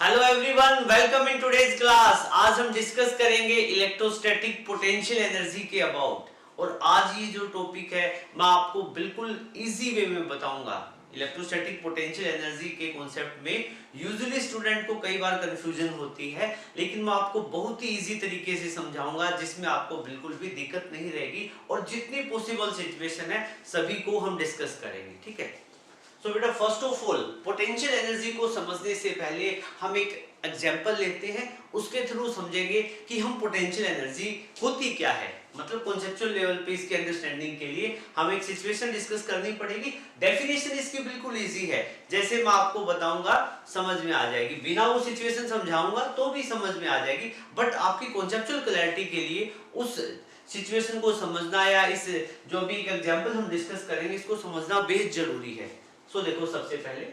Hello everyone, welcome in today's class. आज हम discuss करेंगे इलेक्ट्रोस्टैटिक पोटेंशियल एनर्जी के अबाउट। और आज ये जो टॉपिक है मैं आपको बिल्कुल इजी वे में बताऊंगा। इलेक्ट्रोस्टैटिक पोटेंशियल एनर्जी के कॉन्सेप्ट में यूजुअली स्टूडेंट को कई बार कंफ्यूजन होती है, लेकिन मैं आपको बहुत ही इजी तरीके से समझाऊंगा जिसमें आपको बिल्कुल भी दिक्कत नहीं रहेगी। और जितनी पॉसिबल सिचुएशन है सभी को हम डिस्कस करेंगे, ठीक है। तो बेटा first of all potential energy को समझने से पहले हम एक एग्जांपल लेते हैं, उसके थ्रू समझेंगे कि हम पोटेंशियल एनर्जी होती क्या है। मतलब कॉन्सेप्चुअल लेवल पे इसकी अंडरस्टैंडिंग के लिए हम एक सिचुएशन डिस्कस करनी पड़ेगी। डेफिनेशन इसकी बिल्कुल इजी है, जैसे मैं आपको बताऊंगा समझ में आ जाएगी, बिना वो सिचुएशन समझाऊंगा तो भी समझ में आ जाएगी। बट आपकी कॉन्सेप्चुअल क्लैरिटी के लिए उस सिचुएशन को समझना या इस जो भी एक एग्जांपल हम डिस्कस करेंगे इसको समझना बेहद जरूरी है। सो देखो, सबसे पहले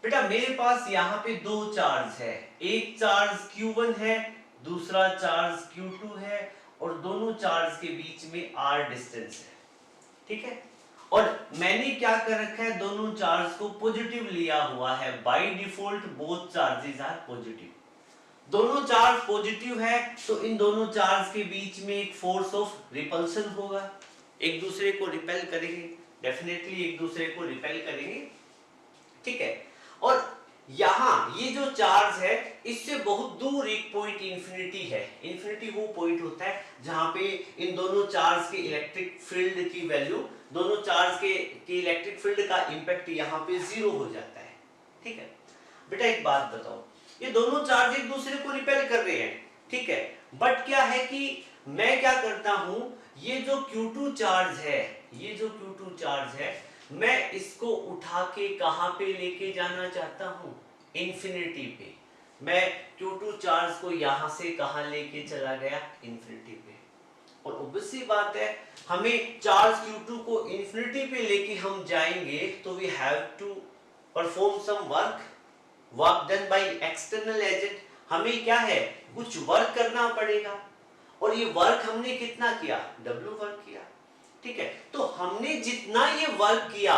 बेटा मेरे पास यहाँ पे दो चार्ज है, एक चार्ज Q1 है, दूसरा चार्ज Q2 है, और दोनों चार्ज के बीच में R डिस्टेंस है, ठीक है। और मैंने क्या कर रखा है, दोनों चार्ज को पॉजिटिव लिया हुआ है। By default both charges are positive. दोनों चार्ज पॉजिटिव है तो इन दोनों चार्ज के बीच में एक फोर्स ऑफ रिपल्सन होगा, एक दूसरे को रिपेल करेंगे, डेफिनेटली एक दूसरे को रिपेल करेंगे, ठीक है। और यहां ये जो चार्ज है इससे बहुत दूर एक पॉइंट इंफिनिटी है। इंफिनिटी वो पॉइंट होता है जहां पे इन दोनों चार्ज के इलेक्ट्रिक फील्ड की वैल्यू, दोनों चार्ज के इलेक्ट्रिक फील्ड का इंपैक्ट यहां पे जीरो हो जाता है, ठीक है। बेटा एक बात बताओ, ये दोनों चार्ज एक दूसरे को रिपेल कर रहे हैं, ठीक है। बट क्या है कि मैं क्या करता हूं, ये जो Q2 चार्ज है, ये जो Q2 चार्ज है, मैं इसको उठा के कहां पे लेके जाना चाहता हूं, इंफिनिटी पे। मैं Q2 चार्ज को यहां से कहां लेके चला गया, इंफिनिटी पे। और ऑब्वियस सी बात है, हमें चार्ज Q2 को इंफिनिटी पे लेके हम जाएंगे तो we have to perform some work done by external agent. हमें क्या है, कुछ वर्क करना पड़ेगा, और ये वर्क हमने कितना किया, W वर्क किया, ठीक है। तो हमने जितना ये वर्क किया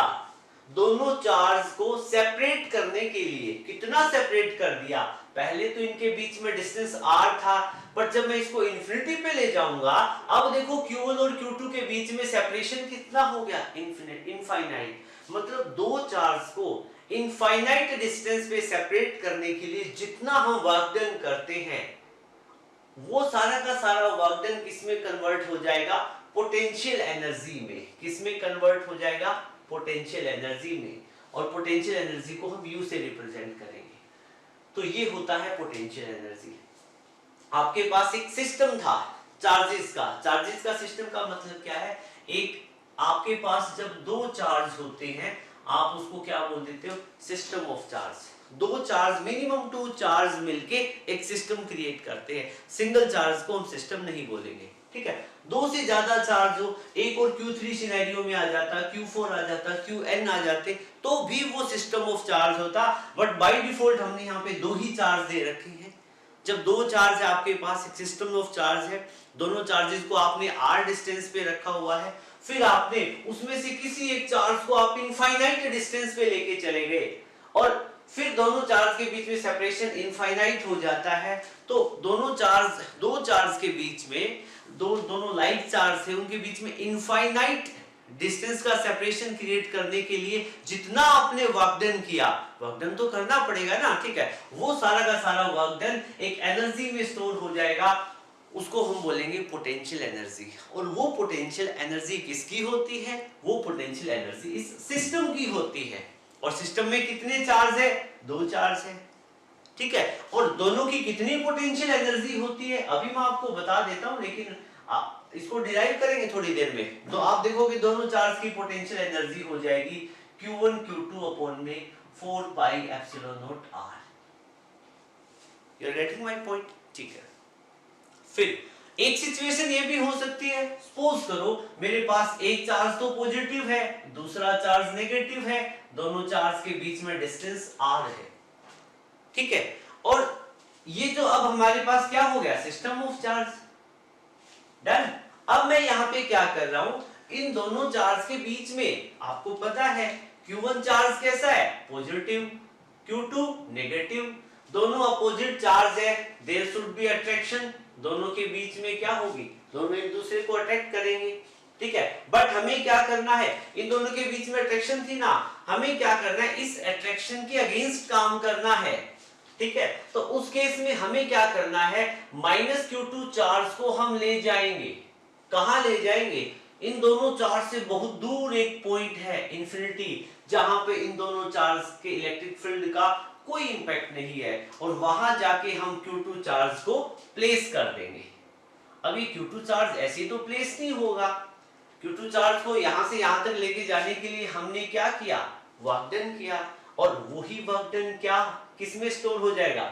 दोनों चार्ज को सेपरेट करने के लिए, कितना सेपरेट कर दिया, पहले तो इनके बीच में डिस्टेंस R था, पर जब मैं इसको इंफिनिटी पे ले जाऊंगा, अब देखो Q1 और Q2 के बीच में सेपरेशन कितना हो गया, इनफाइनाइट। मतलब दो चार्ज को इनफाइनाइट डिस्टेंस पे सेपरेट करने के लिए जितना हम वर्क डन करते हैं वो सारा का सारा वर्क डन किसमें कन्वर्ट हो जाएगा, पोटेंशियल एनर्जी में। किसमें कन्वर्ट हो जाएगा, पोटेंशियल एनर्जी में। और पोटेंशियल एनर्जी को हम U से रिप्रेजेंट करेंगे। तो ये होता है पोटेंशियल एनर्जी। आपके पास एक सिस्टम था चार्जेस का सिस्टम का मतलब क्या है, एक आपके पास जब दो चार्ज होते हैं आप उसको क्या बोल देते हो, सिस्टम ऑफ चार्ज। दो चार्ज, मिनिमम टू चार्ज मिलके एक सिस्टम क्रिएट करते हैं। सिंगल चार्ज को हम सिस्टम नहीं बोलेंगे, ठीक है। दो से ज्यादा चार्ज हो, एक और Q3 सिनेरियो में आ जाता, Q4 आ जाता, Qn आ जाते, तो भी वो सिस्टम ऑफ चार्ज होता। बट बाय डिफॉल्ट हमने यहाँ पे दो ही चार्ज दे रखे हैं। जब दो चार्ज है आपके पास, एक सिस्टम ऑफ चार्ज है, दोनों चार्जेस को आपने R डिस्टेंस पे रखा हुआ है, फिर आपने उसमें से किसी एक चार्ज को आप इनफाइनाइट डिस्टेंस पे लेके चले गए, और फिर दोनों चार्ज के बीच में सेपरेशन इनफाइनाइट हो जाता है। तो दो चार्ज के बीच में दोनों लाइक चार्ज है, उनके बीच में इनफाइनाइट डिस्टेंस का सेपरेशन क्रिएट करने के लिए जितना आपने वर्क डन किया, वर्क डन तो करना पड़ेगा ना, ठीक है। वो सारा का सारा वर्क डन एक एनर्जी में स्टोर हो जाएगा, उसको हम बोलेंगे पोटेंशियल एनर्जी। और वो पोटेंशियल एनर्जी किसकी होती है, वो पोटेंशियल एनर्जी इस सिस्टम की होती है। और सिस्टम में कितने चार्ज है, दो चार्ज है, ठीक है। और दोनों की कितनी पोटेंशियल एनर्जी होती है अभी मैं आपको बता देता हूं, लेकिन इसको डिराइव करेंगे थोड़ी देर में। तो आप देखोगे दोनों चार्ज की पोटेंशियल एनर्जी हो जाएगी Q1 Q2 अपॉन में 4 pi epsilon naught R। You are getting my point, ठीक है। फिर एक सिचुएशन ये भी हो सकती है, सपोज करो मेरे पास एक चार्ज तो पॉजिटिव है, दूसरा चार्ज नेगेटिव है, दोनों चार्ज के बीच में डिस्टेंस R है, ठीक है। और ये जो अब हमारे पास क्या हो गया, सिस्टम ऑफ चार्ज, डन। अब मैं यहां पे क्या कर रहा हूं, इन दोनों चार्ज के बीच में आपको पता है Q1 चार्ज कैसा है, पॉजिटिव, Q2 नेगेटिव। दोनों अपोजिट चार्ज है, देयर शुड बी अट्रैक्शन, दोनों के बीच में क्या होगी, दोनों एक दूसरे को अट्रैक्ट करेंगे, ठीक है। बट हमें क्या करना है, इन दोनों के बीच में अट्रैक्शन थी ना, हमें क्या करना है, इस अट्रैक्शन के अगेंस्ट काम करना है, ठीक है। तो उस केस में हमें क्या करना है, -q2 चार्ज को हम ले जाएंगे, कहां ले जाएंगे, इन दोनों चार्ज से बहुत दूर एक पॉइंट है इन्फिनिटी, जहां पे इन दोनों चार्ज के इलेक्ट्रिक फील्ड का कोई इंपैक्ट नहीं है, और वहां जाके हम Q2 चार्ज को प्लेस कर देंगे। अभी Q2 चार्ज ऐसे तो प्लेस नहीं होगा, Q2 चार्ज को यहां से यहां तक लेके जाने के लिए हमने क्या किया, वर्क डन किया, और वही वर्क डन क्या किसमें स्टोर हो जाएगा,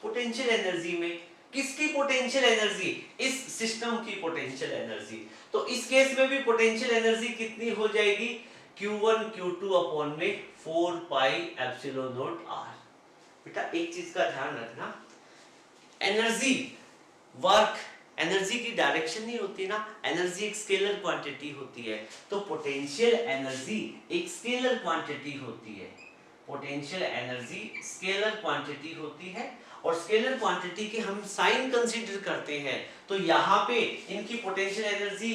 पोटेंशियल एनर्जी में। किसकी पोटेंशियल एनर्जी, इस सिस्टम की पोटेंशियल एनर्जी। तो इस केस में भी पोटेंशियल एनर्जी कितनी हो जाएगी, Q1 Q2 अपॉन में 4 पाई एप्सिलॉन नॉट R। बेटा एक चीज का ध्यान रखना, एनर्जी, वर्क, एनर्जी की डायरेक्शन नहीं होती ना, एनर्जी एक स्केलर क्वांटिटी होती है, तो पोटेंशियल एनर्जी एक स्केलर क्वांटिटी होती है, पोटेंशियल एनर्जी स्केलर क्वांटिटी होती है, और स्केलर क्वांटिटी के हम साइन कंसीडर करते हैं, तो यहाँ पे इनकी पोटेंशियल एनर्जी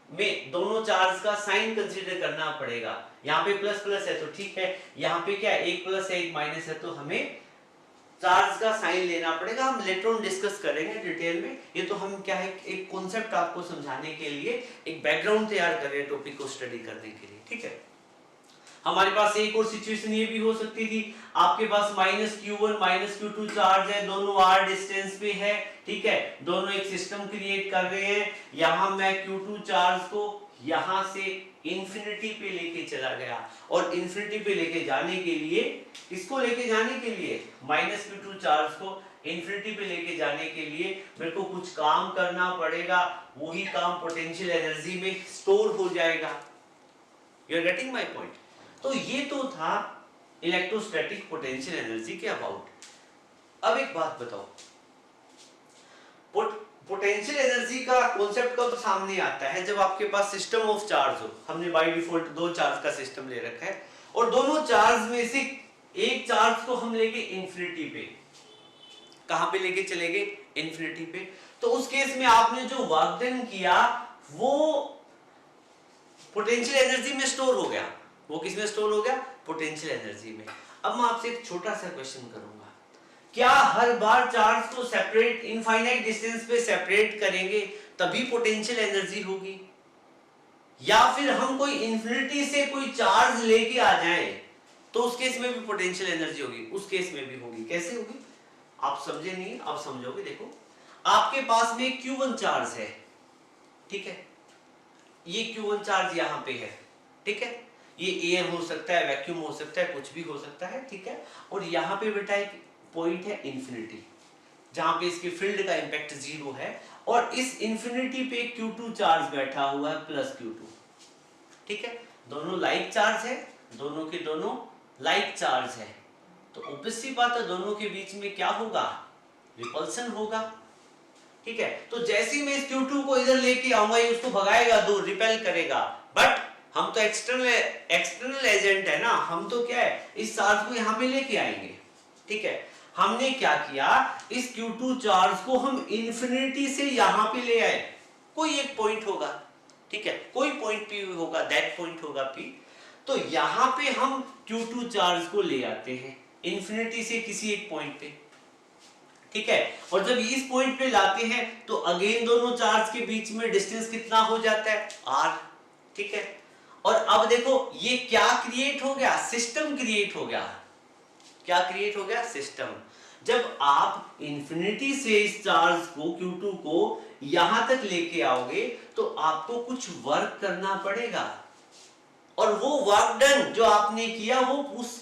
में दोनों चार्ज का साइन कंसीडर करना पड़ेगा। यहाँ पे प्लस प्लस है तो ठीक है, यहाँ पे क्या एक प्लस है एक माइनस है, तो हमें चार्ज का साइन लेना पड़ेगा। हम लेटर ऑन डिस्कस करेंगे डिटेल में, ये तो हम क्या है एक कॉन्सेप्ट आपको समझाने के लिए एक बैकग्राउंड तैयार कर रहे हैं टॉपिक को स्टडी करने के लिए, ठीक है। हमारे पास एक और सिचुएशन ये भी हो सकती थी, आपके पास -q1 -q2 चार्ज है, दोनों r डिस्टेंस पे है, ठीक है, दोनों एक सिस्टम क्रिएट कर रहे हैं। यहां मैं q2 चार्ज को यहां से इंफिनिटी पे लेके चला गया, और इंफिनिटी पे लेके जाने के लिए, इसको लेके जाने के लिए -q2 चार्ज को इंफिनिटी पे लेके जाने के लिए मेरे को कुछ काम करना पड़ेगा, वही काम पोटेंशियल एनर्जी में स्टोर हो जाएगा। You are getting my point. तो ये तो था इलेक्ट्रोस्टैटिक पोटेंशियल एनर्जी के अबाउट। अब एक बात बताओ, पोटेंशियल एनर्जी का कॉन्सेप्ट कब सामने आता है, जब आपके पास सिस्टम ऑफ चार्ज हो। हमने बाय डिफॉल्ट दो चार्ज का सिस्टम ले रखा है, और दोनों चार्ज में से एक चार्ज को हम लेके इंफिनिटी पे, कहां पे लेके चले गए, इंफिनिटी पे। तो उस केस में आपने जो वर्क डन किया वो पोटेंशियल एनर्जी में स्टोर हो गया। वो किस में स्टोर हो गया, पोटेंशियल एनर्जी में। अब मैं आपसे एक छोटा सा क्वेश्चन करूंगा, क्या हर बार चार्ज को सेपरेट इनफाइनाइट डिस्टेंस पे सेपरेट करेंगे तभी पोटेंशियल एनर्जी होगी, या फिर हम कोई इंफिनिटी से कोई चार्ज लेके आ जाएं तो उस केस में भी पोटेंशियल एनर्जी होगी, उस केस में भी होगी। कैसे होगी आप समझे नहीं, आप समझोगे। देखो आपके पास में Q1 चार्ज है, ठीक है, ये Q1 चार्ज यहां पे है, ठीक है, ये एयर हो सकता है, वैक्यूम हो सकता है, कुछ भी हो सकता है, ठीक है। और यहाँ पे बेटा एक पॉइंट है इंफिनिटी, जहां पे इसके फील्ड का इंपैक्ट 0 है, और इस इंफिनिटी पे Q2 चार्ज बैठा हुआ है प्लस Q2, ठीक है, दोनों लाइक चार्ज है, दोनों के दोनों लाइक चार्ज है, तो ऑब्वियस सी बात है दोनों के बीच में क्या होगा, रिपल्सन होगा, ठीक है। तो जैसे ही मैं इस Q2 को इधर लेके आऊंगा ये उसको भगाएगा, दूर रिपेल करेगा, बट हम तो एक्सटर्नल एजेंट है ना, हम तो क्या है इस चार्ज को यहां पे लेके आएंगे, ठीक है। हमने क्या किया, इस Q2 चार्ज को हम इंफिनिटी से यहां पे ले आए, कोई एक पॉइंट होगा, ठीक है, कोई पॉइंट P होगा, दैट पॉइंट होगा P। तो यहां पे हम Q2 चार्ज को ले आते हैं इंफिनिटी से किसी एक पॉइंट पे, ठीक है, और जब इस पॉइंट पे लाते हैं तो अगेन दोनों चार्ज के बीच में डिस्टेंस कितना हो जाता है, R, ठीक है। और अब देखो ये क्या क्रिएट हो गया, सिस्टम क्रिएट हो गया। क्या क्रिएट हो गया, सिस्टम। जब आप इंफिनिटी से इस चार्ज को Q2 को यहां तक लेके आओगे तो आपको कुछ वर्क करना पड़ेगा, और वो वर्क डन जो आपने किया वो उस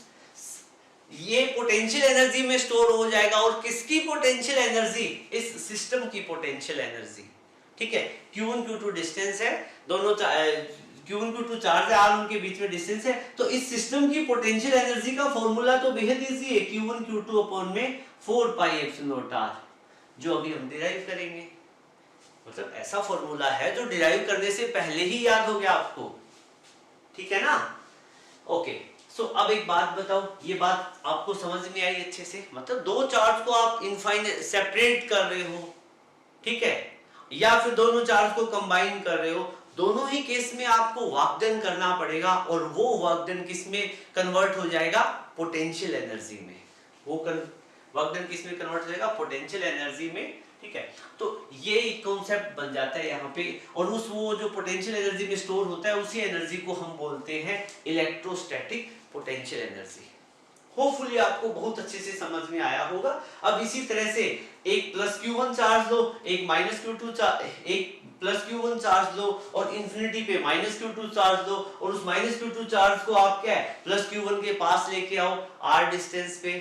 ये पोटेंशियल एनर्जी में स्टोर हो जाएगा। और किसकी पोटेंशियल एनर्जी, इस सिस्टम की पोटेंशियल एनर्जी, ठीक है। Q1 Q2 डिस्टेंस है, दोनों Q1 Q2 चार्ज है, R उनके बीच में डिस्टेंस है, तो इस सिस्टम की पोटेंशियल एनर्जी का फॉर्मूला तो बेहद इजी है, Q1 Q2 अपॉन में 4 पाई एप्सिलॉन नॉट R, जो अभी हम डिराइव करेंगे। मतलब ऐसा फॉर्मूला है जो डिराइव करने से पहले ही याद हो गया आपको, ठीक है ना। ओके, सो अब एक बात बताओ, ये बात आपको समझ में आई अच्छे से? मतलब दो चार्ज को आप इनफाइनाइट सेपरेट कर रहे हो, ठीक है, या फिर दोनों चार्ज को कंबाइन कर रहे हो, दोनों ही केस में आपको वर्क डन करना पड़ेगा और वो वर्क डन किस में कन्वर्ट हो जाएगा? पोटेंशियल एनर्जी में। वो वर्क डन किस में कन्वर्ट हो जाएगा? पोटेंशियल एनर्जी में, ठीक है। तो ये एक कॉन्सेप्ट बन जाता है यहाँ पे, और उस वो जो पोटेंशियल एनर्जी में स्टोर होता है उसी एनर्जी को हम बोलते हैं इलेक्ट्रोस्टैटिक पोटेंशियल एनर्जी। होपफुली आपको बहुत अच्छे से समझ में आया होगा। अब इसी तरह से एक प्लस Q1 चार्ज लो, एक माइनस Q2 एक प्लस Q1 चार्ज लो और इंफिनिटी पे माइनस Q2 चार्ज लो, और उस माइनस Q2 चार्ज को आप क्या है प्लस Q1 के पास लेके आओ r डिस्टेंस पे,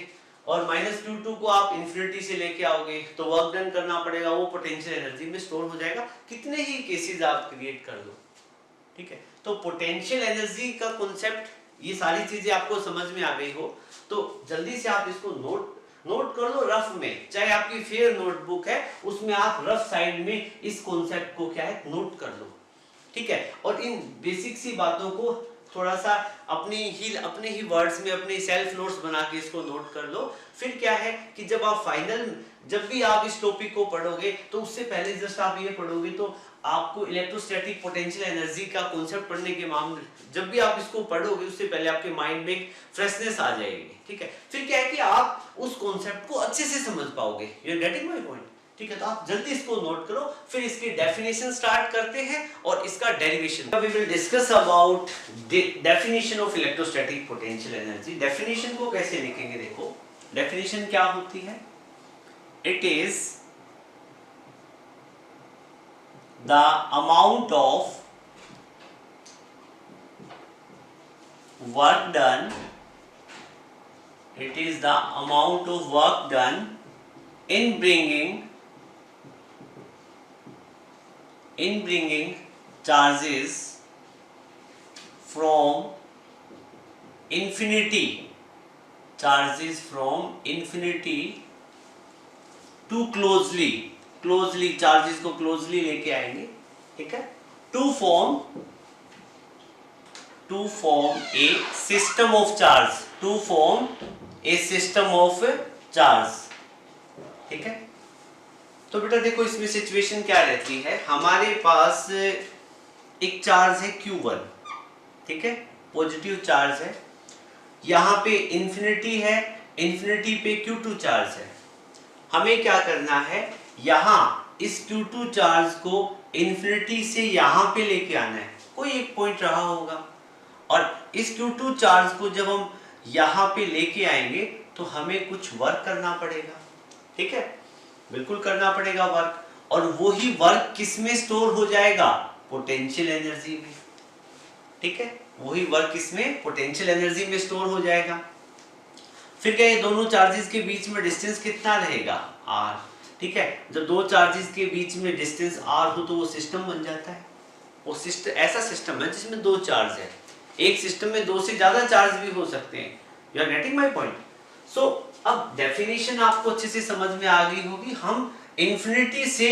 और माइनस Q2 को आप इंफिनिटी से लेके आओगे, तो वर्क डन करना पड़ेगा, वो पोटेंशियल एनर्जी में स्टोर हो जाएगा, कितने ही केसेस आप क्रिएट कर लो, ठीक है। तो पोटेंशियल एनर्जी का कॉन्सेप्ट, ये सारी चीजें आपको समझ में आ गई हो तो जल्दी से आप इसको नोट कर लो रफ में, चाहे आपकी फेयर नोटबुक है उसमें आप रफ साइड में इस कॉन्सेप्ट को क्या है नोट कर लो, ठीक है। और इन बेसिक सी बातों को थोड़ा सा अपने ही वर्ड्स में अपने सेल्फ नोट्स बना के इसको नोट कर लो। फिर क्या है कि जब भी आप इस टॉपिक को पढ़ोगे तो उससे पहले जस्ट आप ये पढ़ोगे तो आपको इलेक्ट्रोस्टैटिक पोटेंशियल एनर्जी का कॉन्सेप्ट पढ़ने के मामले, जब भी आप इसको पढ़ोगे उससे पहले आपके माइंड में एक फ्रेशनेस आ जाएगी, ठीक है। फिर क्या है कि आप उस कॉन्सेप्ट को अच्छे से समझ पाओगे। You are getting my point, ठीक है। तो आप जल्दी इसको नोट करो, फिर इसकी डेफिनेशन स्टार्ट करते हैं और इसका derivation. We will discuss about definition of electrostatic potential energy. Definition को कैसे लिखेंगे? देखो डेफिनेशन क्या होती है, it is the amount of work done, it is the amount of work done in bringing charges from infinity to closely charges को closely लेके आएंगे, ठीक है, to form a system of charge, ठीक है। तो बेटा देखो इसमें सिचुएशन क्या रहती है, हमारे पास एक चार्ज है Q1, ठीक है, पॉजिटिव चार्ज है, यहाँ पे इंफिनिटी है, इंफिनिटी पे Q2 चार्ज है। हमें क्या करना है, यहाँ इस Q2 चार्ज को इंफिनिटी से यहाँ पे लेके आना है, कोई एक पॉइंट रहा होगा, और इस Q2 चार्ज को जब हम यहाँ पे लेके आएंगे तो हमें कुछ वर्क करना पड़ेगा, ठीक है, बिल्कुल करना पड़ेगा वर्क, और वही वर्क किस में स्टोर हो जाएगा? पोटेंशियल एनर्जी में, ठीक है, वही वर्क किसमें? पोटेंशियल एनर्जी में स्टोर हो जाएगा। फिर क्या ये दोनों चार्जेस के बीच में डिस्टेंस कितना रहेगा? r, ठीक है। जब दो चार्जेस के बीच में डिस्टेंस r हो तो वो सिस्टम बन जाता है। वो सिस्टम ऐसा सिस्टम है जिसमें दो चार्ज है, एक सिस्टम में दो से ज्यादा चार्ज भी हो सकते हैं। You are getting my point? So अब डेफिनेशन आपको अच्छे से समझ में आ गई होगी। हम इंफिनिटी से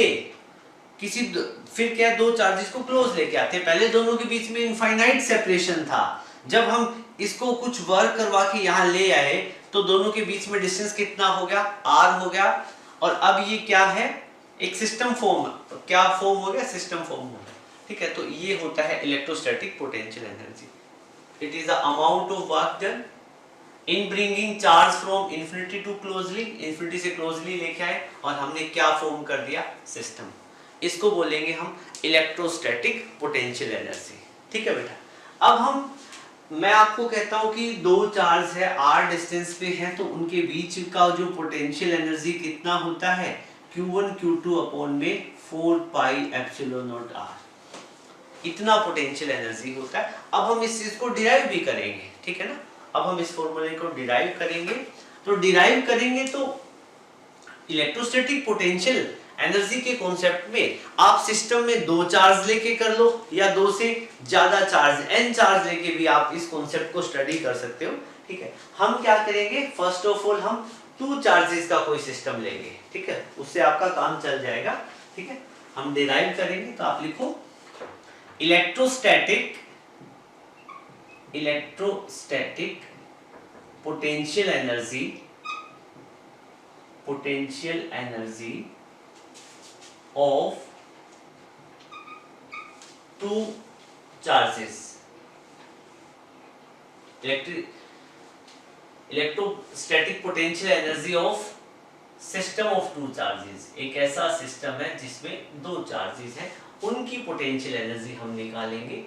फिर क्या दो चार्जेस को क्लोज लेके आते हैं, पहले दोनों के बीच में इनफाइनाइट सेपरेशन था, जब हम इसको कुछ वर्क करवा के यहाँ ले आए तो दोनों के बीच में डिस्टेंस कितना हो गया? r हो गया, और अब ये क्या है? एक सिस्टम फॉर्म, क्या फॉर्म हो गया? सिस्टम फॉर्म हो गया, ठीक है। तो ये होता है electrostatic potential energy. It is the amount of work done in bringing charge from infinity to closely, infinity से क्लोजली लेके आए और हमने क्या फॉर्म कर दिया? सिस्टम। इसको बोलेंगे हम इलेक्ट्रोस्टैटिक पोटेंशियल एनर्जी, ठीक है बेटा। अब मैं आपको कहता हूं कि दो चार्ज है, r डिस्टेंस पे है, तो उनके बीच का जो पोटेंशियल एनर्जी कितना होता है? Q1 Q2 अपॉन में 4 पाई एप्सिलॉन नॉट r, इतना पोटेंशियल एनर्जी होता है। अब हम इस चीज को डिराइव भी करेंगे, ठीक है ना। अब हम इस फॉर्मूले को डिराइव करेंगे, तो इलेक्ट्रोस्टैटिक पोटेंशियल एनर्जी के कॉन्सेप्ट में आप सिस्टम में दो चार्ज लेके कर लो या दो से ज्यादा चार्ज n चार्ज लेके भी आप इस कॉन्सेप्ट को स्टडी कर सकते हो, ठीक है। हम क्या करेंगे, फर्स्ट ऑफ ऑल हम टू चार्जेस का कोई सिस्टम लेंगे, ठीक है, उससे आपका काम चल जाएगा, ठीक है। हम डिराइव करेंगे, तो आप लिखो electrostatic potential energy of two charges, electrostatic potential energy of system of two charges. एक ऐसा सिस्टम है जिसमें दो चार्जेस हैं, उनकी पोटेंशियल एनर्जी हम निकालेंगे,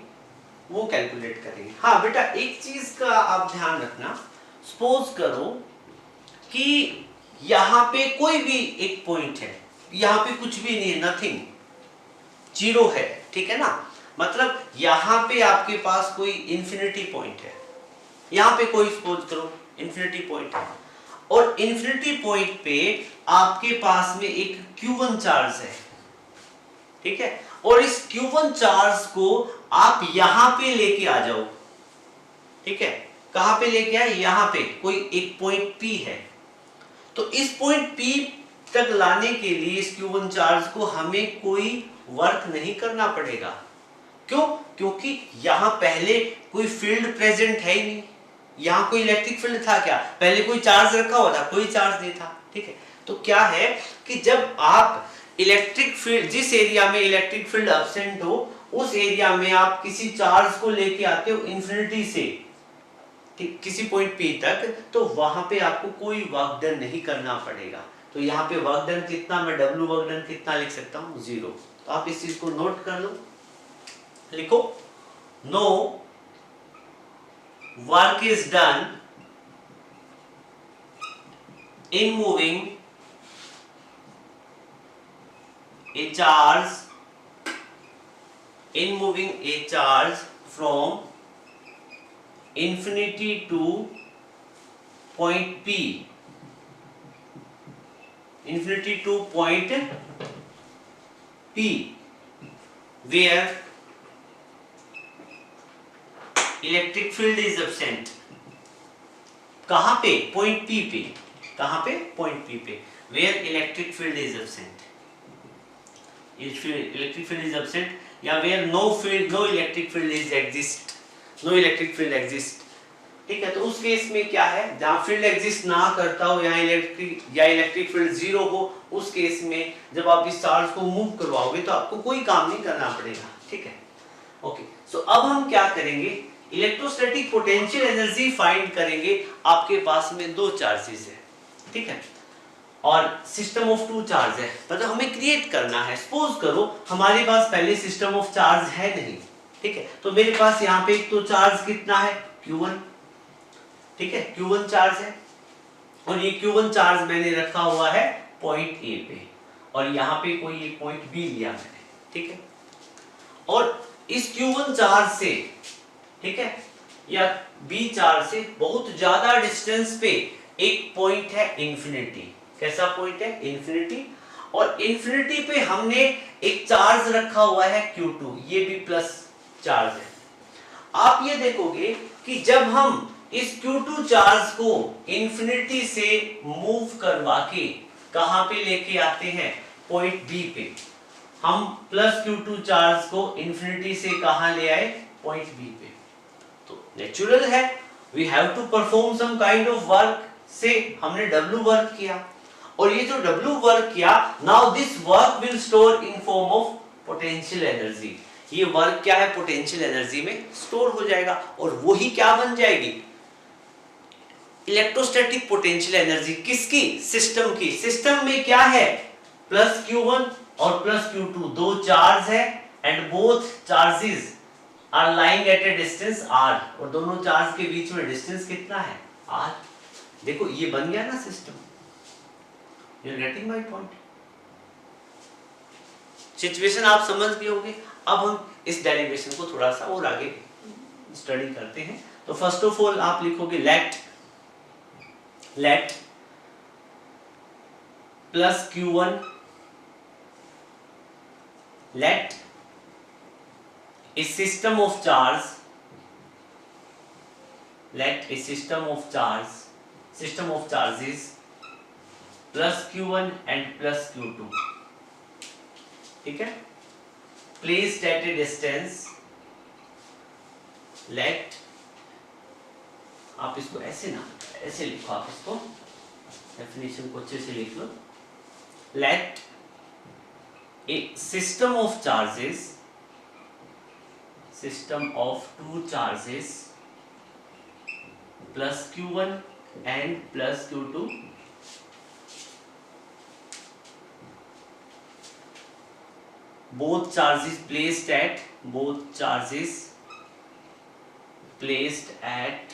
वो कैलकुलेट करेंगे। हाँ बेटा, एक चीज का आप ध्यान रखना, सपोज करो कि यहाँ पे कोई भी एक पॉइंट है, यहाँ पे कुछ भी नहीं है, नथिंग, जीरो है, ठीक है ना, मतलब यहाँ पे आपके पास कोई इंफिनिटी पॉइंट है, यहाँ पे कोई सपोज करो इंफिनिटी पॉइंट है, और इंफिनिटी पॉइंट पे आपके पास में एक Q1 चार्ज है, ठीक है, और इस Q1 चार्ज को आप यहां पे लेके आ जाओ, ठीक है, कहां पे लेके आए, यहां पे कोई एक पॉइंट P है, तो इस पॉइंट P तक लाने के लिए इस Q1 चार्ज को हमें कोई वर्क नहीं करना पड़ेगा। क्यों? क्योंकि यहां पहले कोई फील्ड प्रेजेंट है ही नहीं, यहां कोई इलेक्ट्रिक फील्ड था क्या, पहले कोई चार्ज रखा हुआ था, कोई चार्ज नहीं था, ठीक है। तो क्या है कि जब आप इलेक्ट्रिक फील्ड, जिस एरिया में इलेक्ट्रिक फील्ड एब्सेंट हो, उस एरिया में आप किसी चार्ज को लेके आते हो इंफिनिटी से, ठीक, किसी पॉइंट P तक, तो वहां पे आपको कोई वर्क डन नहीं करना पड़ेगा। तो यहाँ पे वर्क डन कितना, मैं W वर्क डन कितना लिख सकता हूँ, 0। तो आप इस चीज को नोट कर लो, लिखो, no work is done in moving a charge from infinity to point P, infinity to point P, where electric field is absent. कहां पे, पॉइंट P पे, कहां पे, पॉइंट P पे, where electric field is absent, electric field is absent, या where no electric field is exist, no electric field exist, ठीक है। तो उस केस में क्या है, जहां फील्ड एग्जिस्ट ना करता हो, यहाँ इलेक्ट्रिक फील्ड 0 हो, उस केस में जब आप इस चार्ज को मूव करवाओगे तो आपको कोई काम नहीं करना पड़ेगा, ठीक है। ओके, सो अब हम क्या करेंगे, इलेक्ट्रोस्टैटिक पोटेंशियल एनर्जी फाइंड करेंगे। आपके पास में दो चार्जेस है, ठीक है, और सिस्टम ऑफ टू चार्ज है, मतलब हमें क्रिएट करना है। सपोज करो हमारे पास पहले सिस्टम ऑफ चार्ज है नहीं, ठीक है, तो मेरे पास यहाँ पे एक तो चार्ज कितना है, Q1, ठीक है, Q1 चार्ज है, और ये Q1 चार्ज मैंने रखा हुआ है पॉइंट A पे, और यहाँ पे कोई एक पॉइंट B लिया मैंने, ठीक है, और इस Q1 चार्ज से, ठीक है, या B चार्ज से बहुत ज्यादा डिस्टेंस पे एक पॉइंट है इंफिनिटी। कैसा पॉइंट है, इंफिनिटी, और इंफिनिटी पे हमने एक चार्ज रखा हुआ है Q2, ये भी प्लस चार्ज है। आप ये देखोगे कि जब हम इस Q2 चार्ज को इंफिनिटी से मूव करवा के कहां पे लेके आते हैं, पॉइंट B पे, हम प्लस Q2 चार्ज को इंफिनिटी से कहां ले आए, पॉइंट B पे। तो नेचुरल है, we have to perform some kind of work, से हमने W वर्क किया, और ये जो W वर्क किया, now this work will store in form of potential energy. ये वर्क क्या है, पोटेंशियल एनर्जी में स्टोर हो जाएगा, और वही क्या बन जाएगी, इलेक्ट्रोस्टैटिक पोटेंशियल एनर्जी। किसकी, सिस्टम की। सिस्टम में क्या है, प्लस Q1 और प्लस Q2, दो चार्ज है, and both charges are lying at a distance r, और दोनों चार्ज के बीच में डिस्टेंस कितना है, r। देखो ये बन गया ना system, you are getting my point. Situation आप समझ गए होंगे। अब हम इस डेरिवेशन को थोड़ा सा और आगे स्टडी करते हैं। तो फर्स्ट ऑफ ऑल आप लिखोगे late plus Q1, let a system of charges plus Q1 and plus Q2, ठीक है, placed at a distance, let, आप इसको ऐसे ना ऐसे लिखो आप इसको, डेफिनेशन को अच्छे से लिख लो। Let a system of charges, system of two charges plus q1 and plus q2 both charges placed at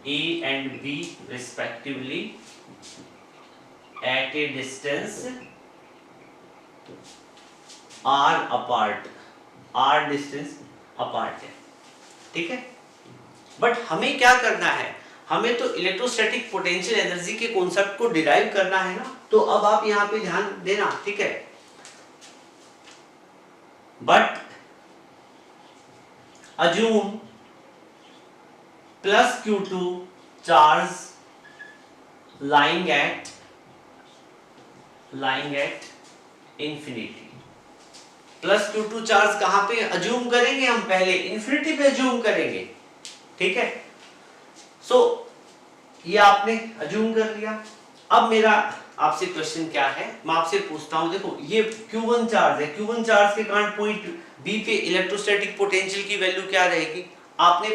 A and B respectively at a distance r apart, r distance apart है, ठीक है। But हमें क्या करना है, हमें तो electrostatic potential energy के कॉन्सेप्ट को डिराइव करना है ना। तो अब आप यहां पे ध्यान देना, ठीक है। But assume plus Q2 charge lying at infinity. Plus Q2 charge कहां पे अज्यूम करेंगे हम, पहले इंफिनिटी पे अज्यूम करेंगे, ठीक है। सो ये आपने अज्यूम कर लिया। अब मेरा आपसे क्वेश्चन क्या है, मैं आपसे पूछता हूं, देखो ये Q1 चार्ज है, Q1 चार्ज के कारण पॉइंट B पे इलेक्ट्रोस्टैटिक पोटेंशियल की वैल्यू क्या रहेगी। आपने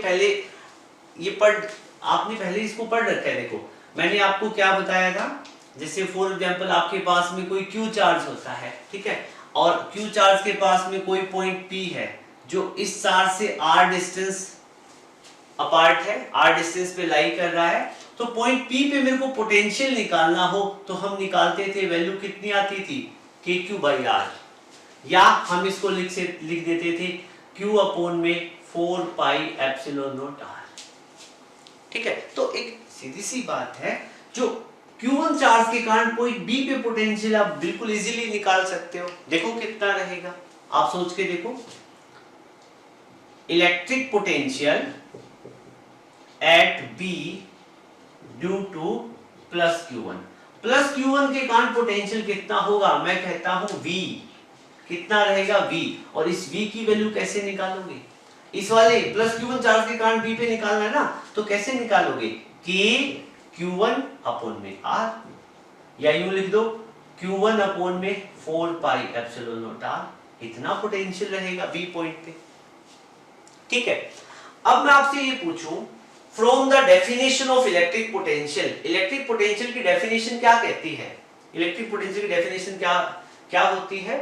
पहले इसको पढ़ रखा है। देखो मैंने आपको क्या बताया था, जैसे फॉर एग्जांपल आपके पास में कोई Q चार्ज होता है, ठीक है, और Q चार्ज के पास में कोई पॉइंट P है जो इस चार्ज से r डिस्टेंस अपार्ट है, r डिस्टेंस पे लाई कर रहा है। तो पॉइंट P पे मेरे को पोटेंशियल निकालना हो तो हम निकालते थे, वैल्यू कितनी आती थी, KQ/R, या हम इसको लिख देते थे Q अपॉन में 4πε0r, ठीक है। तो एक सीधी सी बात है, जो Q1 चार्ज के कारण पॉइंट B पे पोटेंशियल आप बिल्कुल इजीली निकाल सकते हो। देखो कितना रहेगा, आप सोच के देखो, electric potential at B due two plus Q1 के कारण पोटेंशियल कितना होगा, मैं कहता हूं V, कितना रहेगा V, और इस V की वैल्यू कैसे निकालोगे, इस वाले प्लस Q1 चार्ज के कारण B पे निकालना है ना, तो कैसे निकालोगे, Q1 अपॉन में R, या यूं लिख दो Q1 अपॉन में 4πε0r, इतना पोटेंशियल रहेगा B पॉइंट पे, ठीक है। अब मैं आपसे ये पूछूं, from the definition of electric potential की डेफिनेशन क्या कहती है, इलेक्ट्रिक पोटेंशियल की डेफिनेशन क्या होती है,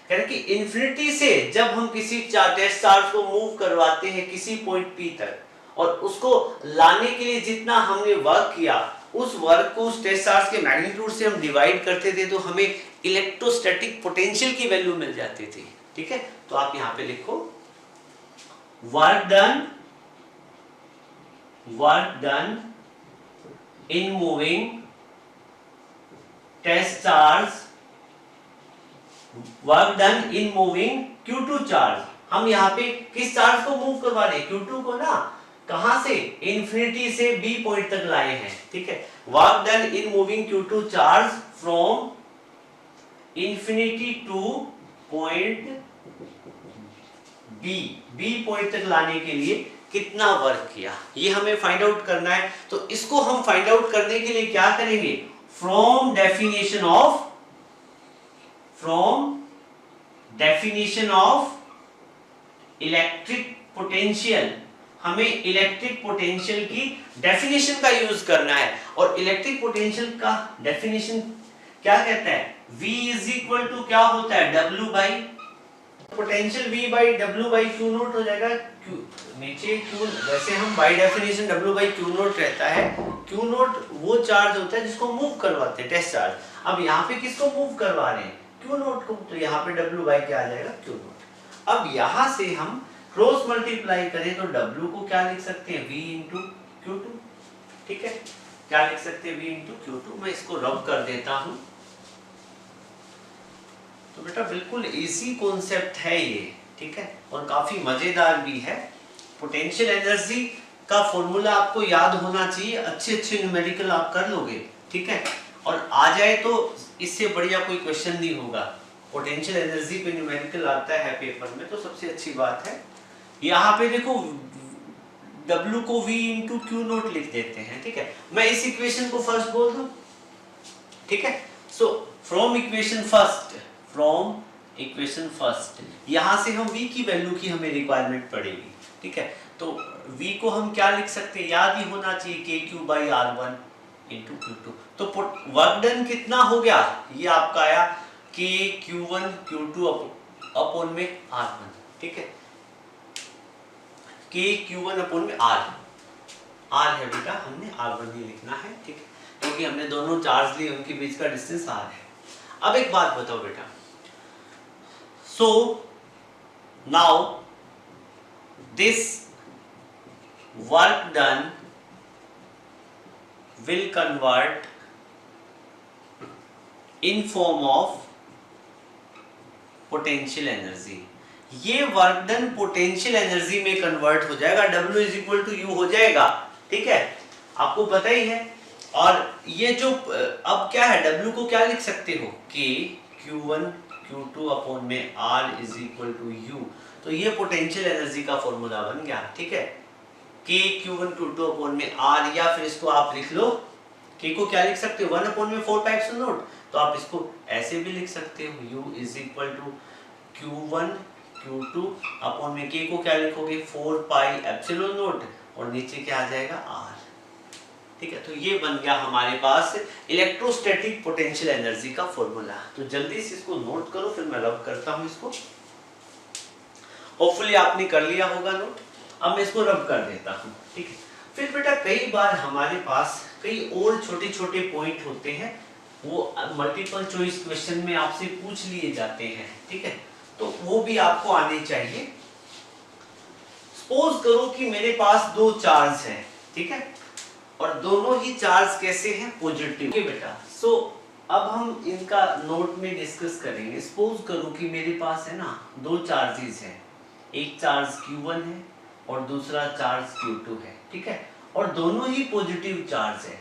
कह रहे कि इंफिनिटी से जब हम किसी टेस्ट चार्ज को मूव करवाते हैं किसी पॉइंट P तक, और उसको लाने के लिए जितना हमने वर्क किया, उस वर्क को उस टेस्ट चार्ज के मैग्नीट्यूड से हम डिवाइड करते थे, तो हमें इलेक्ट्रोस्टैटिक पोटेंशियल की वैल्यू मिल जाती थी, ठीक है। तो आप यहां पे लिखो, work done in moving test charge, work done in moving Q2 charge, हम यहाँ पे किस चार्ज को मूव करवा रहे हैं, Q2 को ना, कहां से, इंफिनिटी से B पॉइंट तक लाए हैं, ठीक है। Work done in moving Q2 charge from infinity two point B point तक लाने के लिए कितना वर्क किया, ये हमें फाइंड आउट करना है। तो इसको हम फाइंड आउट करने के लिए क्या करेंगे, from definition of electric potential, हमें इलेक्ट्रिक पोटेंशियल की डेफिनेशन का यूज करना है। और इलेक्ट्रिक पोटेंशियल का डेफिनेशन क्या कहता है, V इज इक्वल टू क्या होता है, W by potential V by W by Q note हो जाएगा, नीचे Q, वैसे हम by definition W by Q note रहता है, Q नोट वो चार्ज होता है जिसको मूव करवाते हैं, टेस्ट चार्ज। अब यहाँ पे किसको मूव करवा रहे हैं, Q नोट को, तो यहाँ पे W बाई क्या आ जाएगा, Q नोट। अब यहाँ से हम क्रॉस मल्टीप्लाई करें तो W को क्या लिख सकते हैं, V इंटू Q2, ठीक है, क्या लिख सकते हैं, V इंटू Q2। मैं इसको रब कर देता हूं, तो बेटा बिल्कुल इजी कॉन्सेप्ट है ये, ठीक है, और काफी मजेदार भी है। पोटेंशियल एनर्जी का फॉर्मूला आपको याद होना चाहिए, अच्छे न्यूमेरिकल आप कर लोगे, ठीक है, और आ जाए तो इससे बढ़िया कोई क्वेश्चन नहीं होगा। पोटेंशियल एनर्जी पे न्यूमेरिकल आता है पेपर में तो सबसे अच्छी बात है। यहाँ पे देखो W को V इंटू क्यू नोट लिख देते हैं, ठीक है। मैं इस इक्वेशन को फर्स्ट बोल दूं, ठीक है। सो फ्रॉम इक्वेशन फर्स्ट यहां से हम V की वैल्यू की हमें रिक्वायरमेंट पड़ेगी, ठीक है। तो V को हम क्या लिख सकते हैं, याद ही होना चाहिए KQ/R1 इंटू Q2। तो वर्क डन कितना हो गया, ये आपका आया KQ1 Q2 अपॉन में R1, ठीक है। KQ1 अपॉन में R है बेटा, हमने R1 ही लिखना है, ठीक है, क्योंकि हमने दोनों चार्ज लिए, उनके बीच का डिस्टेंस R है। अब एक बात बताओ बेटा, so now this work done will convert in form of potential energy। ये वर्क डन पोटेंशियल एनर्जी में कन्वर्ट हो जाएगा, W is equal to U हो जाएगा, ठीक है, आपको पता ही है। और ये जो अब क्या है, W को क्या लिख सकते हो, K Q1 Q2 अपॉन में R is equal to U. तो ये पोटेंशियल एनर्जी का फॉर्मूला बन गया, ठीक है, K Q1 Q2 अपॉन में R, या फिर इसको आप लिख लो, K को क्या लिख सकते हो, 1 अपॉन में 4 पाई एप्सिलॉन नॉट, तो आप इसको ऐसे भी लिख सकते हो, U is equal to Q1 Q2 upon में K को क्या लिखोगे, 4 पाई एप्सिलॉन नॉट, और नीचे क्या आ जाएगा R, ठीक है। तो ये बन गया हमारे पास इलेक्ट्रोस्टैटिक पोटेंशियल एनर्जी का फॉर्मूला। तो जल्दी से इसको नोट करो, फिर मैं रब करता हूं इसको। होपफुली आपने कर लिया होगा नोट। अब मैं इसको रब कर देता हूं, ठीक है। फिर बेटा कई बार हमारे पास कई और छोटे छोटे पॉइंट होते हैं, वो मल्टीपल चॉइस क्वेश्चन में आपसे पूछ लिए जाते हैं, ठीक है, तो वो भी आपको आने चाहिए। सपोज करो कि मेरे पास दो चार्ज हैं, ठीक है, और दोनों ही चार्ज कैसे हैं, पॉजिटिव, ओके बेटा। सो अब हम इनका नोट में डिस्कस करेंगे। सपोज करो कि मेरे पास है ना दो चार्जेस हैं, एक चार्ज Q1 है और दूसरा चार्ज Q2 है, ठीक है, और दोनों ही पॉजिटिव चार्ज है।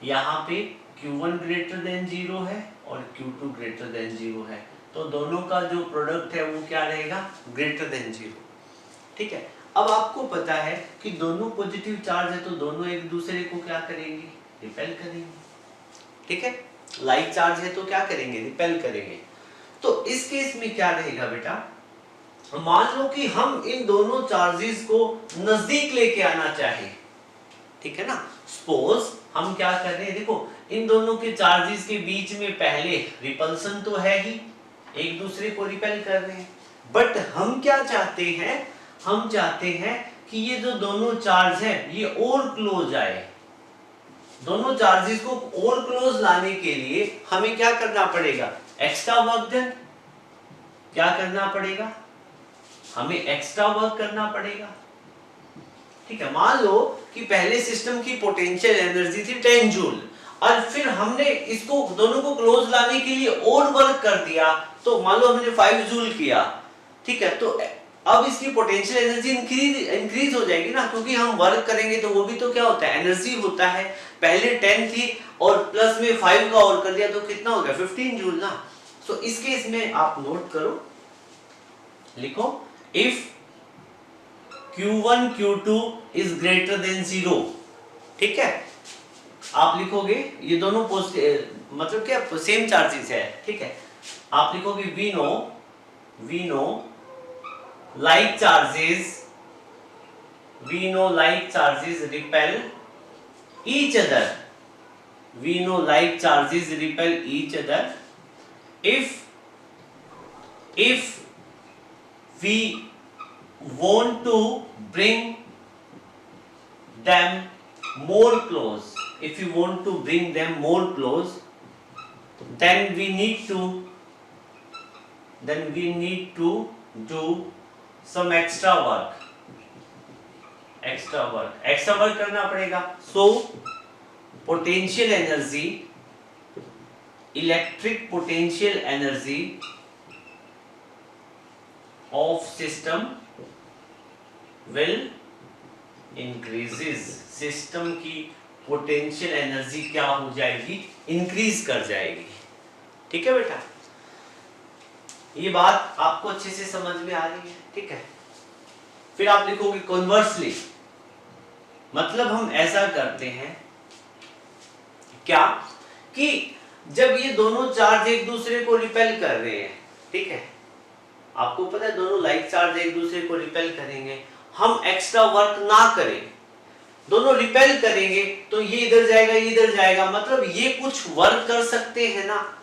यहाँ पे Q1 ग्रेटर देन 0 है और Q2 ग्रेटर देन 0 है, तो दोनों का जो प्रोडक्ट है वो क्या रहेगा, ग्रेटर देन 0, ठीक है। अब आपको पता है कि दोनों पॉजिटिव चार्ज है, तो दोनों एक दूसरे को क्या करेंगे, रिपेल करेंगे, ठीक है। लाइक चार्ज है तो क्या करेंगे, रिपेल करेंगे। तो इस केस में क्या रहेगा बेटा, मान लो कि हम इन दोनों चार्जेस को नजदीक लेके आना चाहे, ठीक है ना। सपोज हम क्या कर रहे हैं, देखो इन दोनों के चार्जेस के बीच में पहले रिपल्सन तो है ही, एक दूसरे को रिपेल कर रहे हैं, बट हम क्या चाहते हैं, हम चाहते हैं कि ये जो दोनों चार्ज है ये और क्लोज आए। दोनों चार्जेस को और क्लोज लाने के लिए हमें क्या करना पड़ेगा, एक्स्ट्रा वर्क डन, क्या करना पड़ेगा, हमें एक्स्ट्रा वर्क करना पड़ेगा, ठीक है। मान लो कि पहले सिस्टम की पोटेंशियल एनर्जी थी 10 जूल, और फिर हमने इसको दोनों को क्लोज लाने के लिए और वर्क कर दिया, तो मान लो हमने 5 जूल किया, ठीक है, तो अब इसकी पोटेंशियल एनर्जी इंक्रीज हो जाएगी ना, क्योंकि हम वर्क करेंगे तो वो भी तो क्या होता है, एनर्जी होता है। पहले 10 थी और प्लस में 5 का और कर दिया तो कितना हो गया, 15 जूल ना। सो इस केस में आप नोट करो, लिखो if Q1 Q2 is greater than 0, ठीक है, आप लिखोगे ये दोनों मतलब क्या सेम चार्जेस है, ठीक है, आप लिखोगे we know like charges repel each other, we know like charges repel each other if we want to bring them more close, if we want to bring them more close, then we need to do some extra work करना पड़ेगा। So potential energy, electric potential energy of system will increases, system की potential energy क्या हो जाएगी, increase कर जाएगी, ठीक है बेटा। ये बात आपको अच्छे से समझ में आ रही है, ठीक है। फिर आप लिखोगे कॉन्वर्सली, मतलब हम ऐसा करते हैं क्या कि जब ये दोनों चार्ज एक दूसरे को रिपेल कर रहे हैं, ठीक है, आपको पता है दोनों लाइक चार्ज एक दूसरे को रिपेल करेंगे, हम एक्स्ट्रा वर्क ना करें, दोनों रिपेल करेंगे, तो ये इधर जाएगा, ये इधर जाएगा, मतलब ये कुछ वर्क कर सकते हैं ना,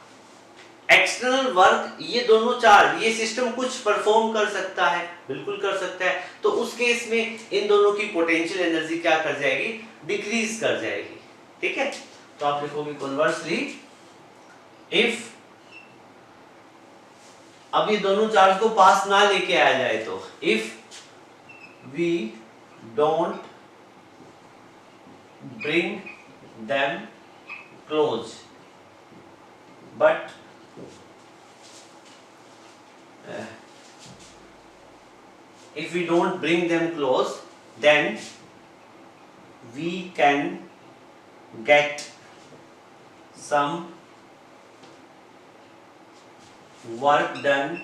एक्सटर्नल वर्क, ये दोनों चार्ज, ये सिस्टम कुछ परफॉर्म कर सकता है, बिल्कुल कर सकता है। तो उस केस में इन दोनों की पोटेंशियल एनर्जी क्या कर जाएगी, डिक्रीज कर जाएगी, ठीक है। तो आप लिखोगे कन्वर्सली इफ, अब ये दोनों चार्ज को पास ना लेके आया जाए तो, if we don't bring them close, but if we don't bring them close, then we can get some work done,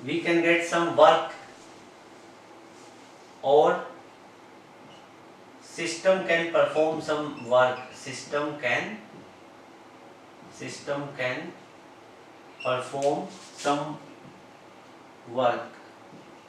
we can get some work, or system can perform some work, system can perform some work,